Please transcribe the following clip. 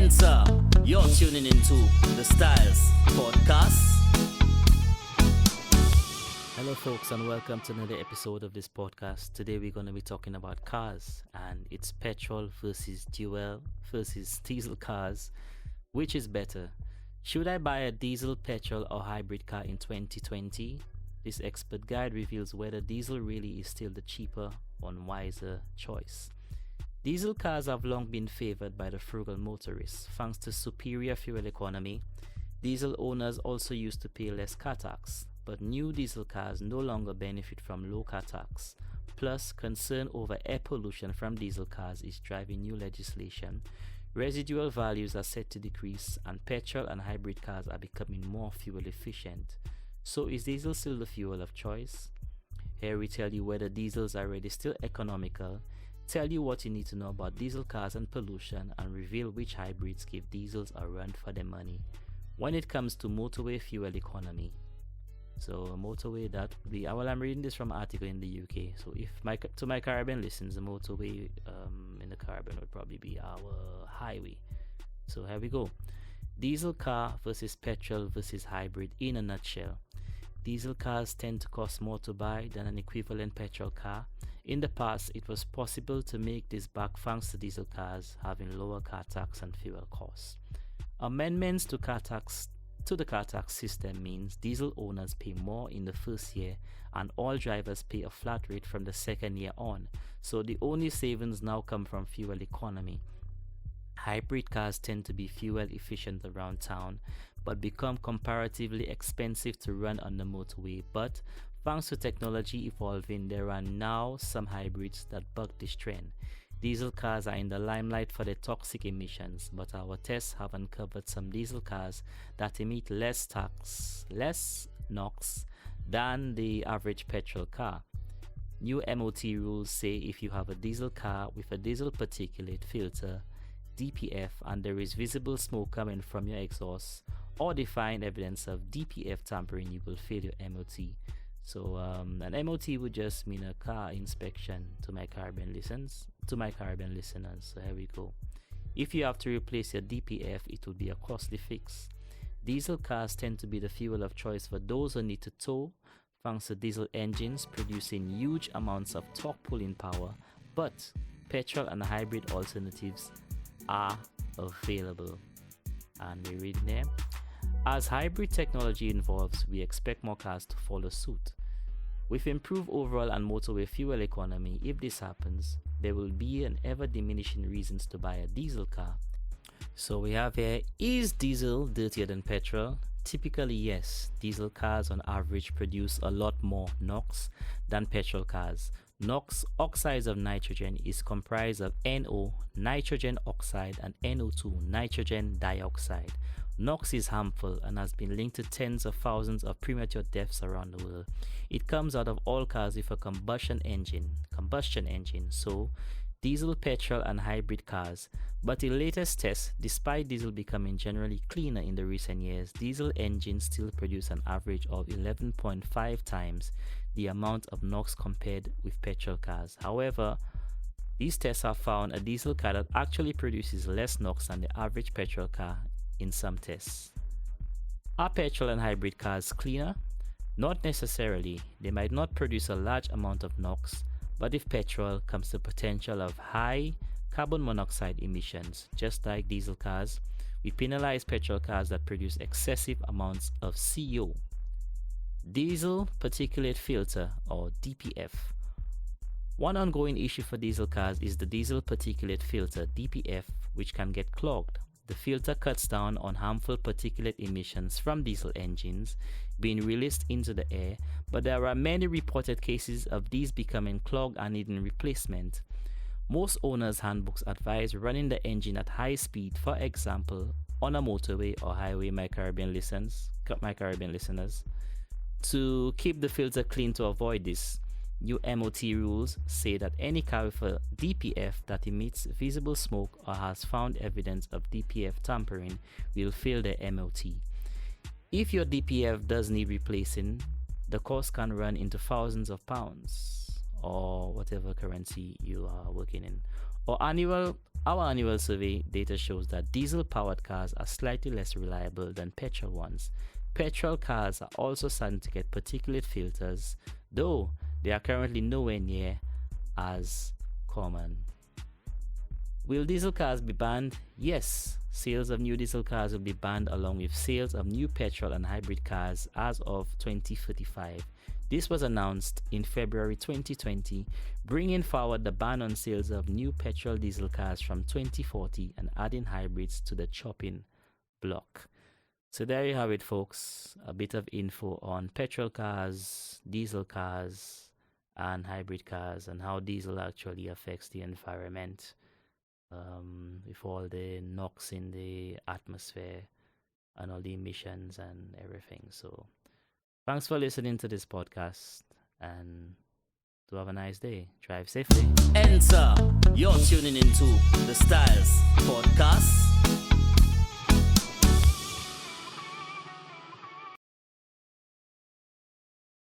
Enter. You're tuning into the Styles Podcast. Hello, folks, and welcome to another episode of this podcast. Today, we're going to be talking about cars, and it's petrol versus fuel versus diesel cars. Which is better? Should I buy a diesel, petrol, or hybrid car in 2020? This expert guide reveals whether diesel really is still the cheaper and wiser choice. Diesel cars have long been favored by the frugal motorists thanks to superior fuel economy. Diesel owners also used to pay less car tax, but new diesel cars no longer benefit from low car tax. Plus, concern over air pollution from diesel cars is driving new legislation. Residual values are set to decrease, and petrol and hybrid cars are becoming more fuel efficient. So is diesel still the fuel of choice? Here we tell you whether diesels are really still economical, tell you what you need to know about diesel cars and pollution, and reveal which hybrids give diesels a run for their money when it comes to motorway fuel economy. So a motorway, that would be, well, I'm reading this from an article in the UK. So if to my Caribbean listeners, the motorway in the Caribbean would probably be our highway. So here we go. Diesel car versus petrol versus hybrid in a nutshell. Diesel cars tend to cost more to buy than an equivalent petrol car. In the past, it was possible to make this back thanks to diesel cars having lower car tax and fuel costs. Amendments to the car tax system means diesel owners pay more in the first year and all drivers pay a flat rate from the second year on, so the only savings now come from fuel economy. Hybrid cars tend to be fuel efficient around town but become comparatively expensive to run on the motorway, but thanks to technology evolving, there are now some hybrids that buck this trend. Diesel cars are in the limelight for their toxic emissions, but our tests have uncovered some diesel cars that emit less NOx than the average petrol car. New MOT rules say if you have a diesel car with a diesel particulate filter (DPF) and there is visible smoke coming from your exhaust or defined evidence of DPF tampering, you will fail your MOT. So an MOT would just mean a car inspection to my Caribbean listeners. So here we go. If you have to replace your DPF, it will be a costly fix. Diesel cars tend to be the fuel of choice for those who need to tow, thanks to diesel engines producing huge amounts of torque pulling power, but petrol and hybrid alternatives are available. And we read there. As hybrid technology evolves, we expect more cars to follow suit. With improved overall and motorway fuel economy, if this happens, there will be an ever-diminishing reasons to buy a diesel car. So we have here, is diesel dirtier than petrol? Typically yes, diesel cars on average produce a lot more NOx than petrol cars. NOx, oxides of nitrogen, is comprised of NO, nitrogen oxide, and NO2, nitrogen dioxide. NOx is harmful and has been linked to tens of thousands of premature deaths around the world. It comes out of all cars with a combustion engine, so diesel, petrol, and hybrid cars. But in latest tests, despite diesel becoming generally cleaner in the recent years, diesel engines still produce an average of 11.5 times the amount of NOx compared with petrol cars. However, these tests have found a diesel car that actually produces less NOx than the average petrol car in some tests. Are petrol and hybrid cars cleaner? Not necessarily. They might not produce a large amount of NOx, but with petrol comes the potential of high carbon monoxide emissions. Just like diesel cars, we penalize petrol cars that produce excessive amounts of CO. Diesel particulate filter, or DPF. One ongoing issue for diesel cars is the diesel particulate filter, DPF, which can get clogged. The filter cuts down on harmful particulate emissions from diesel engines being released into the air, but there are many reported cases of these becoming clogged and needing replacement. Most owners' handbooks advise running the engine at high speed, for example, on a motorway or highway, my Caribbean listeners, to keep the filter clean to avoid this. New MOT rules say that any car with a DPF that emits visible smoke or has found evidence of DPF tampering will fail their MOT. If your DPF does need replacing, the cost can run into thousands of pounds or whatever currency you are working in, or annual Our annual survey data shows that diesel-powered cars are slightly less reliable than petrol ones. Petrol cars are also starting to get particulate filters, though they are currently nowhere near as common. Will diesel cars be banned? Yes. Sales of new diesel cars will be banned along with sales of new petrol and hybrid cars as of 2035. This was announced in February 2020, bringing forward the ban on sales of new petrol diesel cars from 2040 and adding hybrids to the chopping block. So there you have it, folks. A bit of info on petrol cars, diesel cars, and hybrid cars, and how diesel actually affects the environment. With all the NOx in the atmosphere and all the emissions and everything. So thanks for listening to this podcast, and do have a nice day. Drive safely. Enter. You're tuning into the Styles